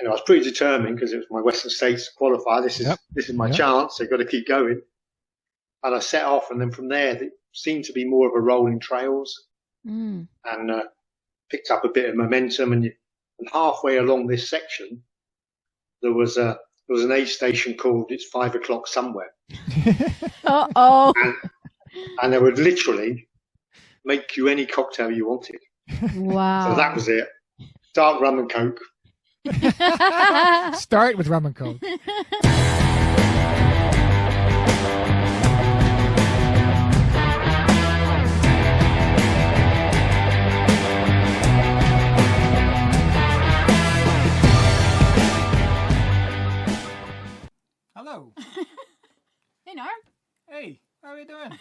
I was pretty determined because it was my Western States qualifier. This is my chance. I've got to keep going. And I set off, and then from there, it seemed to be more of a rolling trails, and picked up a bit of momentum. And halfway along this section, there was an aid station called "It's 5 o'clock somewhere." Uh-oh. And they would literally make you any cocktail you wanted. Wow. So that was it. Start rum and coke. Start with rum and coke. Hello. Hey, Norm. Hey, how are you doing?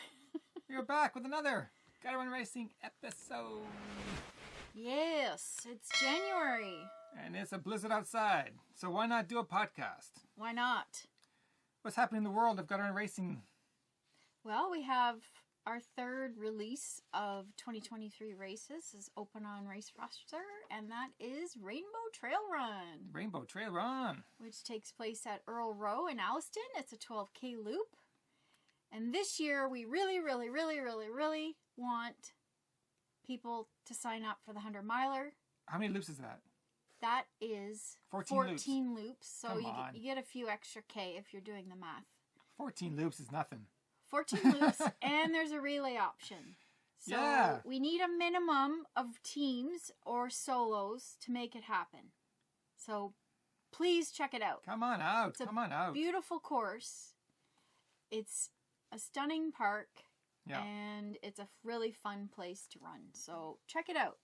You're back with another GottaRunRacing episode. Yes, it's January. And it's a blizzard outside, so why not do a podcast? Why not? What's happening in the world of GottaRunRacing? Well, we have our third release of 2023 races is open on Race Roster, and that is Rainbow Trail Run. Rainbow Trail Run. Which takes place at Earl Row in Alliston. It's a 12K loop. And this year, we really want people to sign up for the 100-miler. How many loops is that? That is 14 loops. So you get a few extra K if you're doing the math. 14 loops is nothing. 14 loops, and there's a relay option. So we need a minimum of teams or solos to make it happen. So please check it out. Come on out. It's a beautiful course. It's a stunning park, and it's a really fun place to run. So check it out.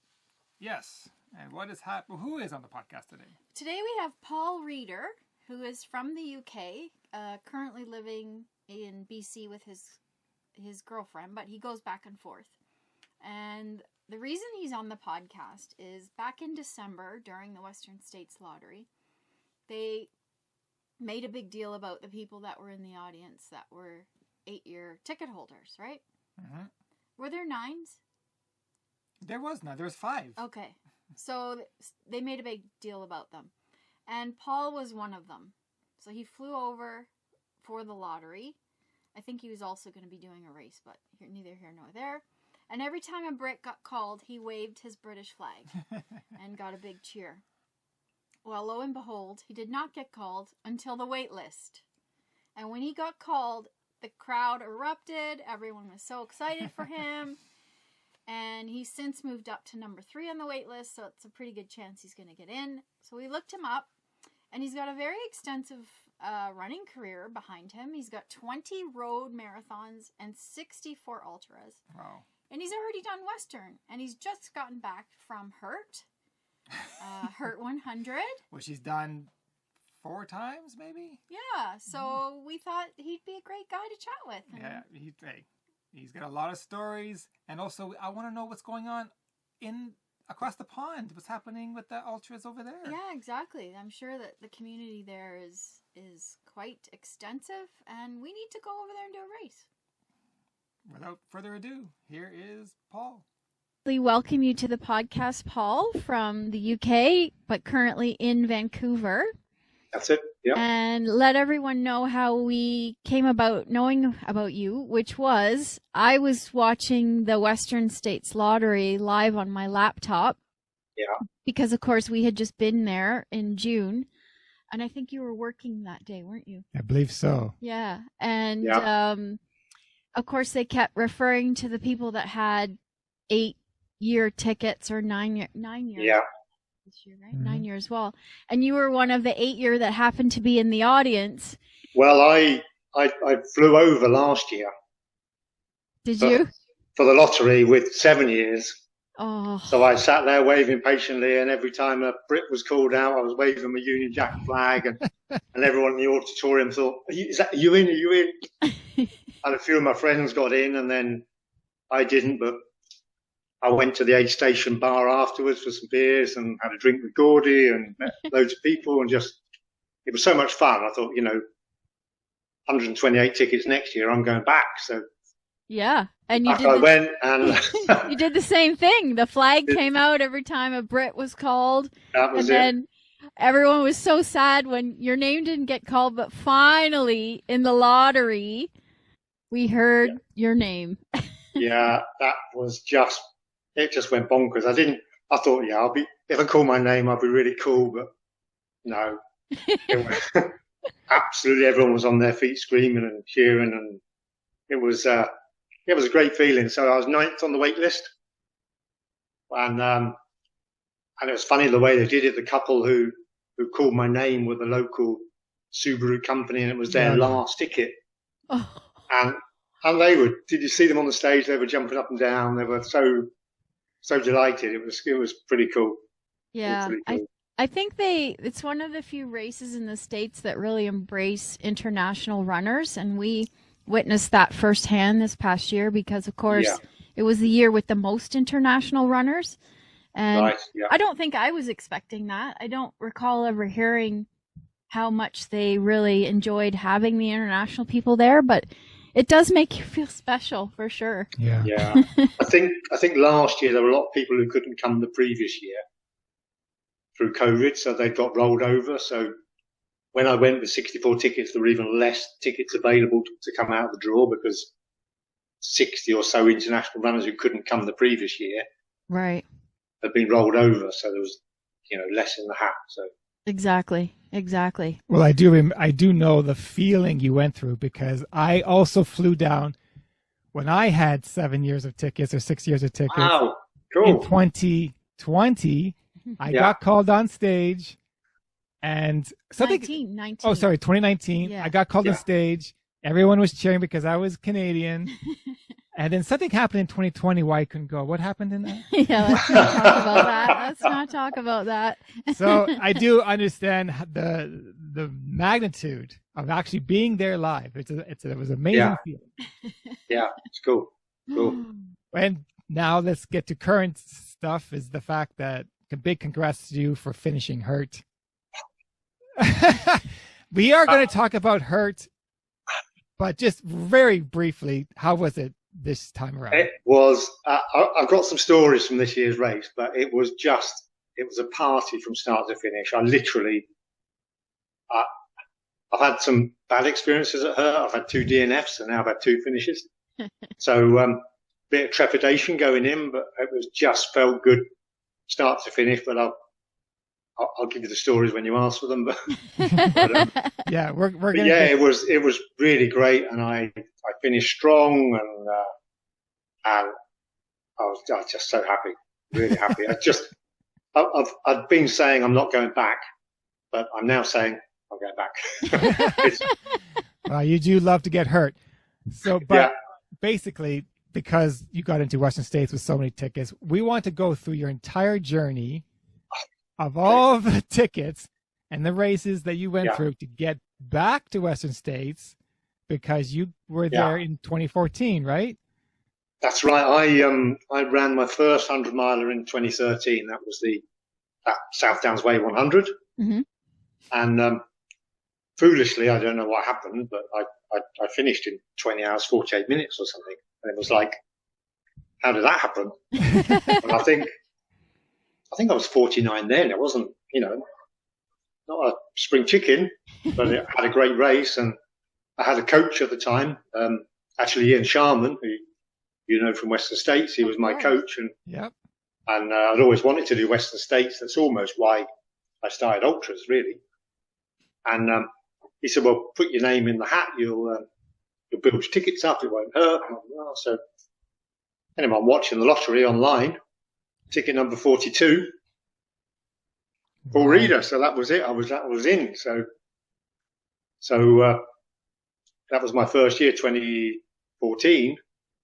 Yes. And what is happening? Who is on the podcast today? Today we have Paul Reeder, who is from the UK, currently living in BC with his girlfriend, but he goes back and forth. And the reason he's on the podcast is back in December during the Western States Lottery, they made a big deal about the people that were in the audience that were 8-year ticket holders, right? Mm-hmm. Were there 9s? There was none. There was 5. Okay. So they made a big deal about them. And Paul was one of them. So he flew over for the lottery. I think he was also going to be doing a race, but neither here nor there. And every time a Brit got called, he waved his British flag and got a big cheer. Well, lo and behold, he did not get called until the wait list. And when he got called, the crowd erupted. Everyone was so excited for him. And he's since moved up to number 3 on the wait list, so it's a pretty good chance he's going to get in. So we looked him up, and he's got a very extensive running career behind him. He's got 20 road marathons and 64 ultras. Wow. And he's already done Western, and he's just gotten back from Hurt 100. Which he's done 4 times, maybe? Yeah, so we thought he'd be a great guy to chat with. Yeah, he's got a lot of stories, and also I want to know what's going on across the pond. What's happening with the ultras over there? Yeah, exactly. I'm sure that the community there is quite extensive, and we need to go over there and do a race. Without further ado, here is Paul. We welcome you to the podcast, Paul, from the UK, but currently in Vancouver. That's it. Yeah. And let everyone know how we came about knowing about you, which was I was watching the Western States Lottery live on my laptop. Yeah. Because, of course, we had just been there in June. And I think you were working that day, weren't you? I believe so. Yeah. And, of course, they kept referring to the people that had 8-year tickets or 9 years. Yeah. This year, right? Mm-hmm. 9 years. Well, and you were one of the 8-year that happened to be in the audience. Well, I flew over last year. Did you? For the lottery with 7 years. Oh. So I sat there waving patiently, and every time a Brit was called out, I was waving my Union Jack flag, and everyone in the auditorium thought, are you in? Are you in? And a few of my friends got in, and then I didn't, but I went to the aid station bar afterwards for some beers and had a drink with Gordy and met loads of people, and it was so much fun. I thought, 128 tickets next year, I'm going back. So yeah, and I went and you did the same thing. The flag came out every time a Brit was called. That was and then Everyone was so sad when your name didn't get called, but finally in the lottery, we heard your name. Yeah, that was it just went bonkers. I thought, if I call my name, I'll be really cool, but no. Absolutely everyone was on their feet screaming and cheering, and it was a great feeling. So I was 9th on the wait list, and it was funny the way they did it. The couple who called my name were the local Subaru company, and it was their last ticket. Oh. And they were. Did you see them on the stage? They were jumping up and down. They were so delighted. It was pretty cool. Yeah, pretty cool. I think it's one of the few races in the States that really embrace international runners, and we witnessed that firsthand this past year because, of course, it was the year with the most international runners. And I don't think I was expecting that. I don't recall ever hearing how much they really enjoyed having the international people there, but it does make you feel special for sure. Yeah. I think last year there were a lot of people who couldn't come the previous year through COVID, so they got rolled over. So when I went with 64 tickets, there were even less tickets available to come out of the draw because 60 or so international runners who couldn't come the previous year had been rolled over. So there was, less in the hat. So Exactly. Well, I do know the feeling you went through because I also flew down when I had 7 years of tickets or 6 years of tickets. Wow, cool. In 2020, I got called on stage and something. 19. Oh, sorry, 2019. Yeah. I got called on stage. Everyone was cheering because I was Canadian. And then something happened in 2020 why I couldn't go. What happened in that? Let's not talk about that. Let's not talk about that. So I do understand the magnitude of actually being there live. It was an amazing feeling. Yeah, it's cool. And now let's get to current stuff. Is the fact that a big congrats to you for finishing Hurt. We are going to talk about Hurt, but just very briefly, how was it this time around? It was. I've got some stories from this year's race, but it was a party from start to finish. I've had some bad experiences at Hurt. I've had 2 DNFs, and now I've had 2 finishes. So bit of trepidation going in, but it just felt good start to finish. But I'll give you the stories when you ask for them. But we're gonna. It was really great, and I finished strong, and I was just so happy, really happy. I've been saying I'm not going back, but I'm now saying I'm going back. Well, you do love to get hurt, so basically, because you got into Western States with so many tickets, we want to go through your entire journey of all the tickets and the races that you went through to get back to Western States, because you were there in 2014, right? That's right. I ran my first 100 miler in 2013. That was that South Downs Way 100. Mm-hmm. And foolishly, I don't know what happened, but I finished in 20 hours, 48 minutes or something. And it was like, how did that happen? And I think I was 49 then. It wasn't, not a spring chicken, but it had a great race. And I had a coach at the time, actually Ian Sharman, who you know from Western States. He was my coach, and I'd always wanted to do Western States. That's almost why I started ultras, really. And he said, "Well, put your name in the hat. You'll build your tickets up. It won't hurt." So anyway, I'm watching the lottery online. Ticket number 42, full reader. So that was it. That was in. So that was my first year, 2014.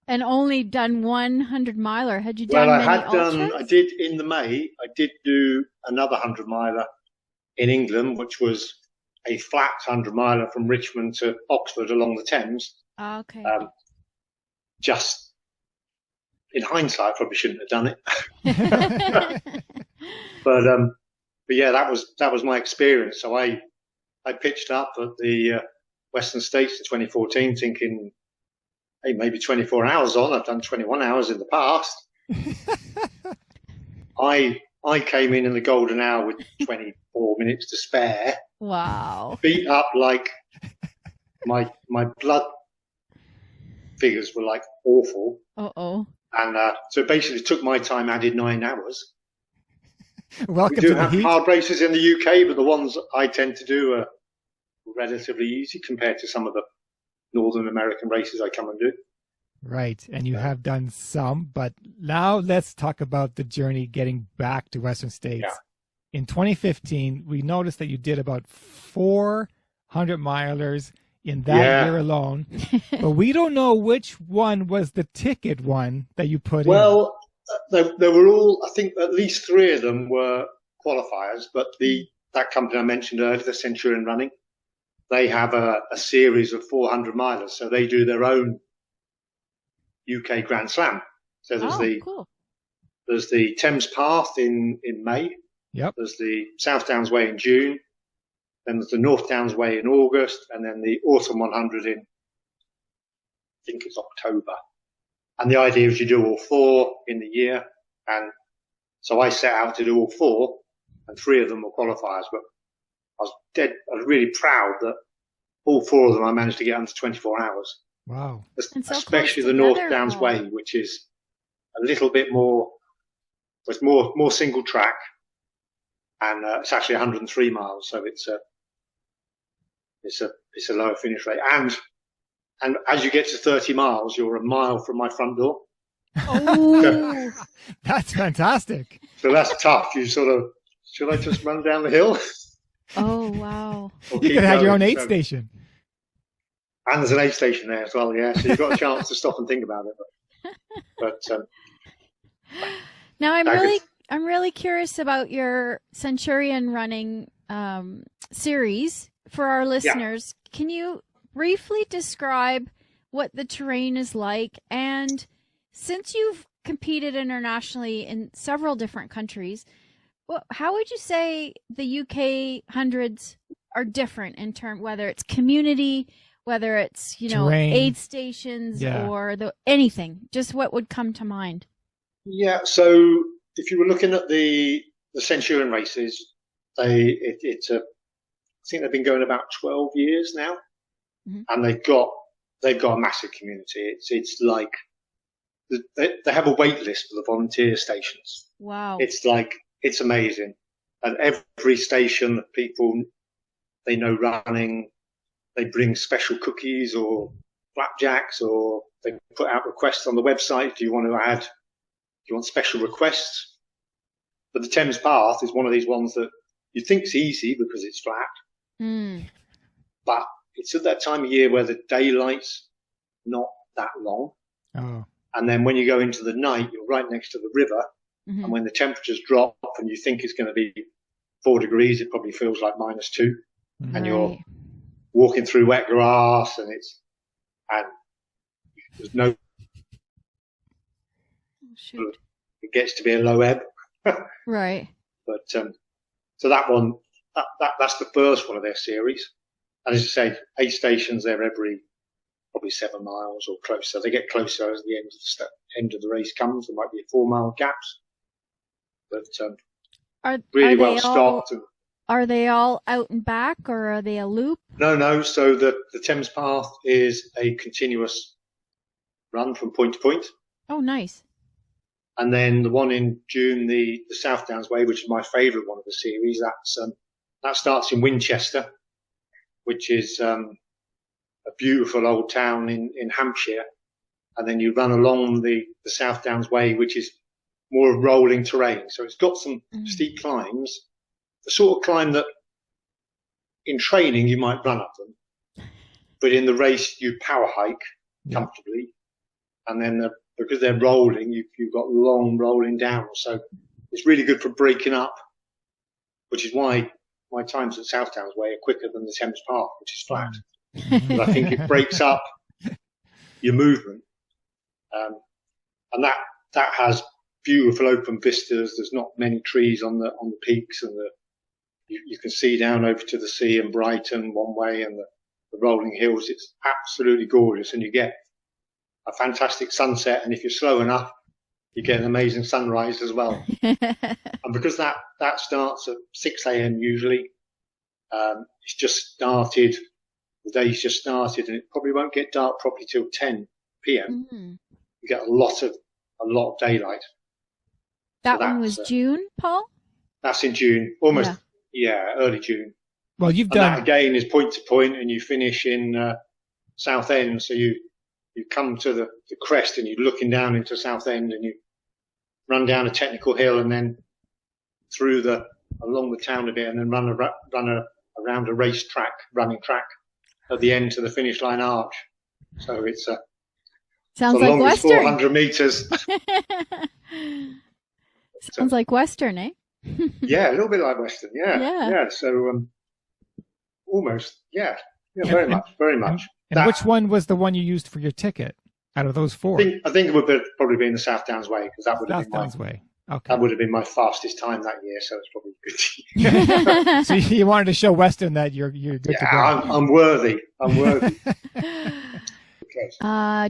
And only done 100 miler. Had you done many ultras? I did in the May. I did do another 100 miler in England, which was a flat 100 miler from Richmond to Oxford along the Thames. Okay. Just in hindsight, I probably shouldn't have done it. But yeah, that was my experience. So I pitched up at the Western States in 2014, thinking, hey, maybe 24 hours on. I've done 21 hours in the past. I I came in the golden hour with 24 minutes to spare. Wow. Beat up like my blood figures were like awful. Uh-oh. And so it basically took my time, added 9 hours. Welcome we do to the have heat. hard races in the UK, but the ones I tend to do are relatively easy compared to some of the Northern American races I come and do. Right, and you have done some, but now let's talk about the journey getting back to Western States. Yeah. In 2015, we noticed that you did about 400 milers in that year alone, but we don't know which one was the ticket one that you put in. Well, they were all, I think at least 3 of them were qualifiers, but that company I mentioned earlier, the Centurion Running, they have a series of 400 milers, so they do their own UK Grand Slam. So there's the Thames Path in May. Yep. There's the South Downs Way in June. Then there's the North Downs Way in August, and then the Autumn 100 in, I think it's October. And the idea is you do all 4 in the year. And so I set out to do all 4, and 3 of them were qualifiers. But I was really proud that all 4 of them I managed to get under 24 hours. Wow. Especially the North Downs Way, which is a little bit more, it's more single track, and it's actually 103 miles, so it's a lower finish rate. And as you get to 30 miles, you're a mile from my front door. Oh, that's fantastic. So that's tough. You sort of, should I just run down the hill? Oh, wow. You could have your own aid station. And there's an aid station there as well, yeah. So you've got a chance to stop and think about it. But now I'm really curious about your Centurion Running series for our listeners. Yeah. Can you briefly describe what the terrain is like? And since you've competed internationally in several different countries, how would you say the UK hundreds are different in terms, whether it's community, whether it's, terrain, aid stations, or anything? Just what would come to mind? Yeah, so if you were looking at the Centurion races, I think they've been going about 12 years now, and they've got a massive community. It's like they have a wait list for the volunteer stations. Wow! It's amazing, and every station, people they know running, they bring special cookies or flapjacks, or they put out requests on the website. Do you want special requests? But the Thames Path is one of these ones that you think is easy because it's flat. But it's at that time of year where the daylight's not that long. Oh. And then when you go into the night, you're right next to the river. And when the temperatures drop and you think it's going to be 4 degrees, it probably feels like -2. And you're walking through wet grass, and there's no... Shoot. It gets to be a low ebb. Right. But so that one, that's the first one of their series. And as I say, 8 stations there every probably 7 miles or closer. They get closer as the end of the race comes. There might be 4-mile gaps. But really well stocked. Are they all out and back, or are they a loop? No. So the Thames Path is a continuous run from point to point. Oh, nice. And then the one in June, the South Downs Way, which is my favourite one of the series, that starts in Winchester, which is a beautiful old town in Hampshire. And then you run along the South Downs Way, which is more rolling terrain. So it's got some steep climbs, the sort of climb that in training you might run up them, but in the race you power hike comfortably. And then because they're rolling, you've got long rolling down. So it's really good for breaking up, which is why my times at South Downs Way are quicker than the Thames Path, which is flat. But I think it breaks up your movement. And that has beautiful open vistas. There's not many trees on the peaks, and you can see down over to the sea and Brighton one way, and the rolling hills. It's absolutely gorgeous, and you get a fantastic sunset. And if you're slow enough, you get an amazing sunrise as well. And because that starts at 6 a.m. usually, it's just started. The day's just started, and it probably won't get dark properly till 10 p.m. Mm. You get a lot of daylight. That one was June, Paul? That's in June, almost, early June. Well, And that again is point to point, and you finish in Southend. So you come to the crest, and you're looking down into Southend, and you run down a technical hill, and then along the town a bit, and then run around a running track at the end to the finish line arch. So it's sounds like Western. 400 meters. Sounds like Western, eh? Yeah, a little bit like Western. Yeah. So almost, very much. And which one was the one you used for your ticket out of those four? I think it would probably be in the South Downs Way, because that would have been Downs Way. Okay. That would have been my fastest time that year, so it's probably good. So you wanted to show Weston that you're good to go. I'm worthy. Okay.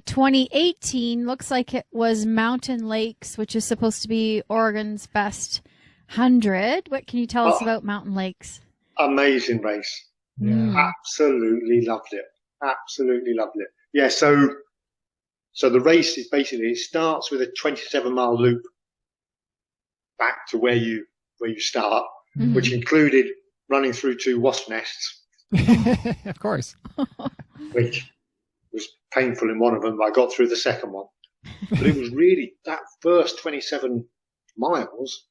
2018 looks like it was Mountain Lakes, which is supposed to be Oregon's best 100. What can you tell us about Mountain Lakes? Amazing race. Yeah. Absolutely loved it. Yeah. So the race is basically, it starts with a 27-mile loop back to where you start, which included running through 2 wasp nests. Of course. Which was painful in one of them. I got through the second one. But it was really, that first 27 miles,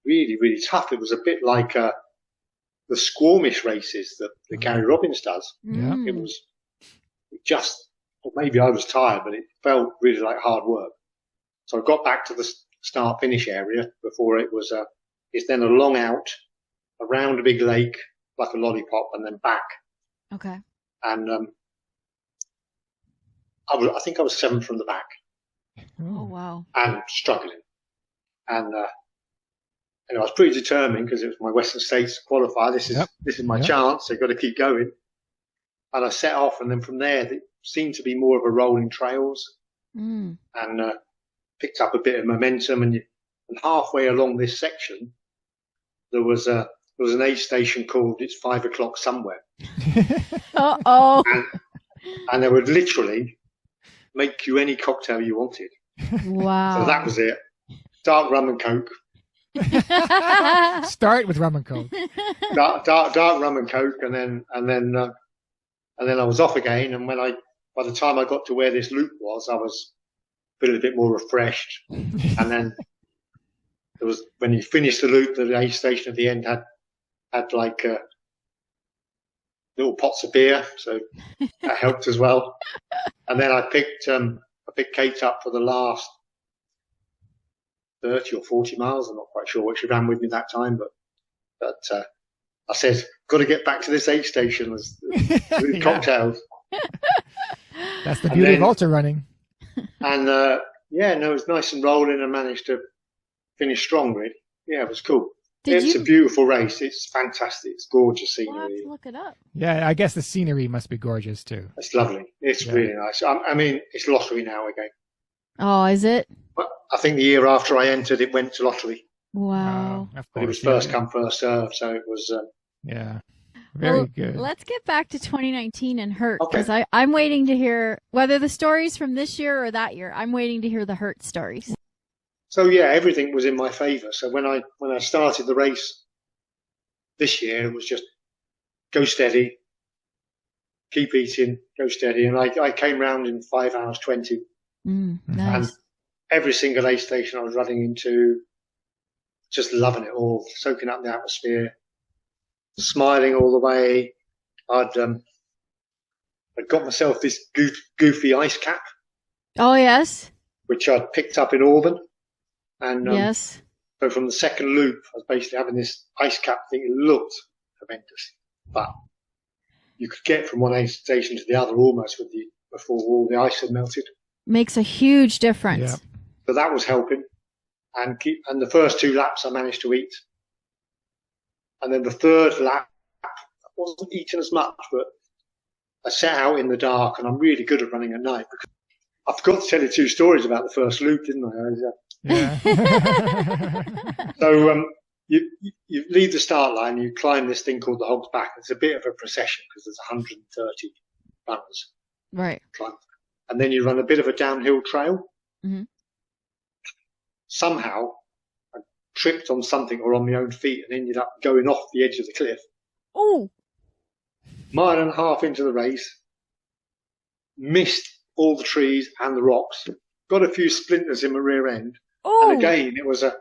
really, really tough. It was a bit like the Squamish races that Gary Robbins does. Yeah. It was just, or maybe I was tired, but it felt really like hard work. So I got back to the start-finish area before it was it's then a long out around a big lake like a lollipop and then back. Okay. And I think I was 7th from the back. Oh wow. And struggling. And I was pretty determined because it was my Western States qualifier. This is my chance. I've got to keep going. And I set off, and then from there it seemed to be more of a rolling trails, and picked up a bit of momentum. And halfway along this section, there was an aid station called It's 5 o'clock somewhere. Uh-oh. And they would literally make you any cocktail you wanted. Wow. So that was it. Dark rum and coke. Start with rum and coke. Dark rum and coke, and then I was off again. And by the time I got to where this loop was, I was feeling a bit more refreshed. And then when you finished the loop, the aid station at the end had like little pots of beer, so that helped as well. And then I picked Kate up for the last 30 or 40 miles. I'm not quite sure what she ran with me that time, but I said, got to get back to this aid station with cocktails. That's the beauty of ultra running. And it was nice and rolling, and managed to finish strong, really. Yeah, it was cool. It's a beautiful race. It's fantastic. It's gorgeous scenery. We'll have to look it up. Yeah, I guess the scenery must be gorgeous too. It's lovely. It's really nice. I mean, it's lottery now again. Oh, is it? I think the year after I entered, it went to lottery. Wow. But it was first come, first serve, so it was... Very good. Let's get back to 2019 and Hurt, because I'm waiting to hear whether the stories from this year or that year. I'm waiting to hear the Hurt stories. So everything was in my favour. So when I started the race this year, it was just go steady, keep eating, go steady, and I came round in 5 hours 20. Nice. And every single aid station I was running into, just loving it all, soaking up the atmosphere, smiling all the way. I'd got myself this goofy ice cap. Oh yes. Which I'd picked up in Auburn. And yes. So from the second loop, I was basically having this ice cap thing. It looked horrendous, but you could get from one aid station to the other almost before all the ice had melted. Makes a huge difference. Yeah. So that was helping. And the first 2 laps I managed to eat. And then the third lap, I wasn't eating as much, but I set out in the dark, and I'm really good at running at night. Because I forgot to tell you 2 stories about the first loop, didn't I? Yeah. So you leave the start line, you climb this thing called the Hog's Back. It's a bit of a procession because there's 130 runners. Right. And then you run a bit of a downhill trail. Mm-hmm. Somehow, I tripped on something or on my own feet and ended up going off the edge of the cliff. Oh. Mile and a half into the race, missed all the trees and the rocks, got a few splinters in my rear end. Oh. And again, it was a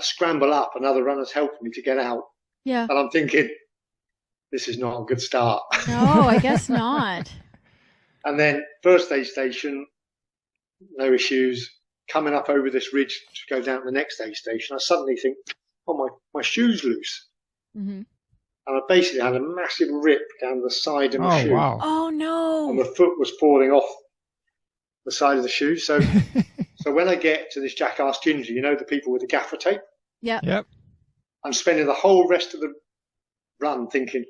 scramble up, and other runners helped me to get out. Yeah. And I'm thinking, this is not a good start. No, I guess not. And then first aid station, no issues. Coming up over this ridge to go down to the next aid station, I suddenly think, oh, my shoe's loose. Mm-hmm. And I basically had a massive rip down the side of my shoe. Wow. Oh no. And my foot was falling off the side of the shoe. So so when I get to this jackass Ginger, you know, the people with the gaffer tape? Yeah. Yep. I'm spending the whole rest of the run thinking,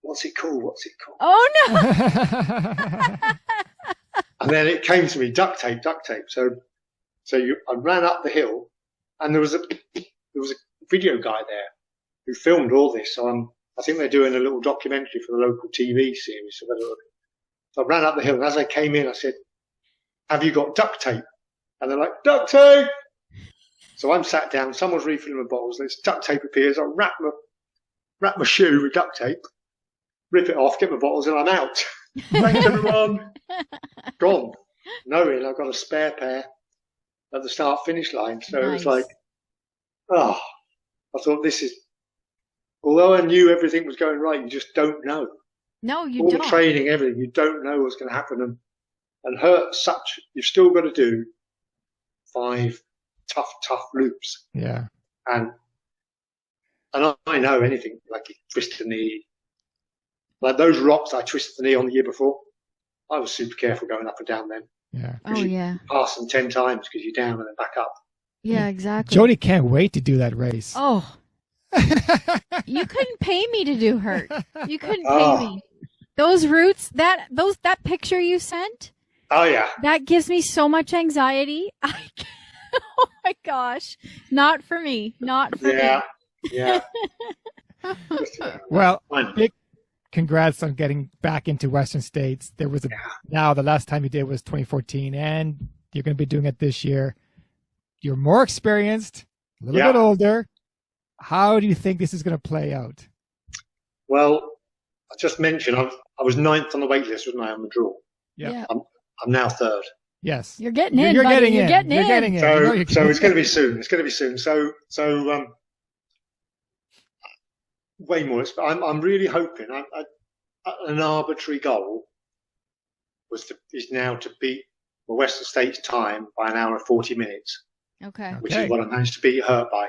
what's it called? What's it called? Oh no. And then it came to me, duct tape. So I ran up the hill, and there was a video guy there who filmed all this. So I think they're doing a little documentary for the local TV series. So I ran up the hill, and as I came in, I said, "Have you got duct tape?" And they're like, "Duct tape." So I'm sat down. Someone's refilling my bottles. And this duct tape appears. I wrap my shoe with duct tape, rip it off, get my bottles, and I'm out. Thanks everyone. Gone. Knowing I've got a spare pair at the start-finish line. So Nice. It was like, I thought this is. Although I knew everything was going right, you just don't know. No, you All don't. the training, everything, you don't know what's going to happen. And hurt such, you've still got to do 5 tough loops. Yeah. And I know anything, like you twist the knee. Like those rocks I twisted the knee on the year before, I was super careful going up and down them. Yeah. Oh yeah. Pass them 10 times because you're down and then back up. Yeah, exactly. Jody can't wait to do that race. Oh. You couldn't pay me to do hurt. You couldn't pay Oh. me. Those routes, that picture you sent, Oh, yeah. that gives me so much anxiety. Oh my gosh. Not for me. Not for Yeah. me. Yeah. Well, Fine. big congrats on getting back into Western States. There was now the last time you did was 2014, and you're going to be doing it this year. You're more experienced, a little bit older. How do you think this is going to play out? Well, I just mentioned I was 9th on the wait list, wasn't I, on the draw? Yeah. I'm now 3rd. Yes. You're getting in, You're buddy. getting You're in. getting You're in. getting in. So, You know you're so getting it's going to be soon. It's going to be soon. So way more. I'm really hoping. An arbitrary goal is now to beat the Western States time by an hour and 40 minutes, Okay. which Okay. is what I managed to beat Hurt by.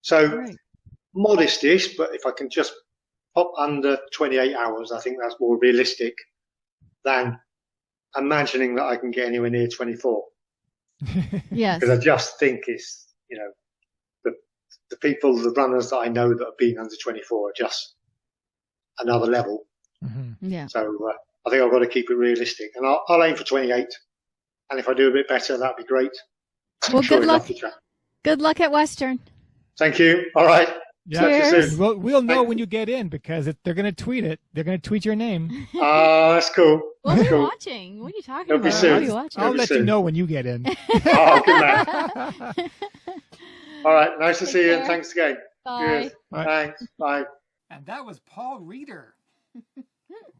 So All right. modest-ish, but if I can just pop under 28 hours, I think that's more realistic than imagining that I can get anywhere near 24. Yes. Because I just think it's, the people, the runners that I know that have been under 24 are just another level. Mhm. Yeah. So I think I've got to keep it realistic. And I'll aim for 28. And if I do a bit better, that'd be great. Well, Sure, good I'd love luck. to chat. Good luck at Western. Thank you. All right. Yeah. Catch you soon. We'll know when you get in because they're going to tweet it. They're going to tweet your name. That's cool. We'll That's be cool. watching. What are you talking It'll be about? soon. We'll be watching. I'll Maybe let you soon. know when you get in. Oh, good man. All right. Nice to Take see you. care. And thanks again. Bye. Cheers. Bye. Thanks. Bye. And that was Paul Reeder.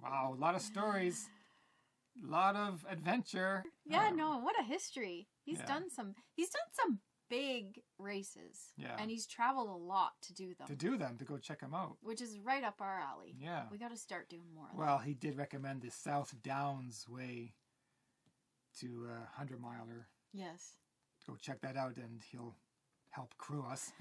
Wow, a lot of stories, a lot of adventure. Yeah, no, what a history. He's Yeah. done some big races. Yeah. And he's traveled a lot to do them. To go check them out. Which is right up our alley. Yeah. We got to start doing more of Well, he did recommend the South Downs way to 100-miler. that. Yes. Go check that out, and he'll help crew us.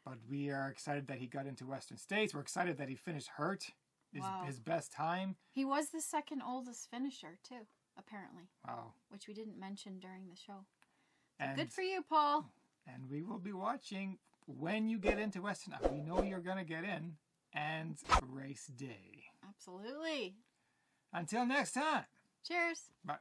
But we are excited that he got into Western States. We're excited that he finished Hurt, Wow. his best time. He was the second oldest finisher, too, apparently, Wow. which we didn't mention during the show. So And, good for you, Paul. and we will be watching when you get into Western. We know you're going to get in, and race day. Absolutely. Until next time. Cheers. Bye.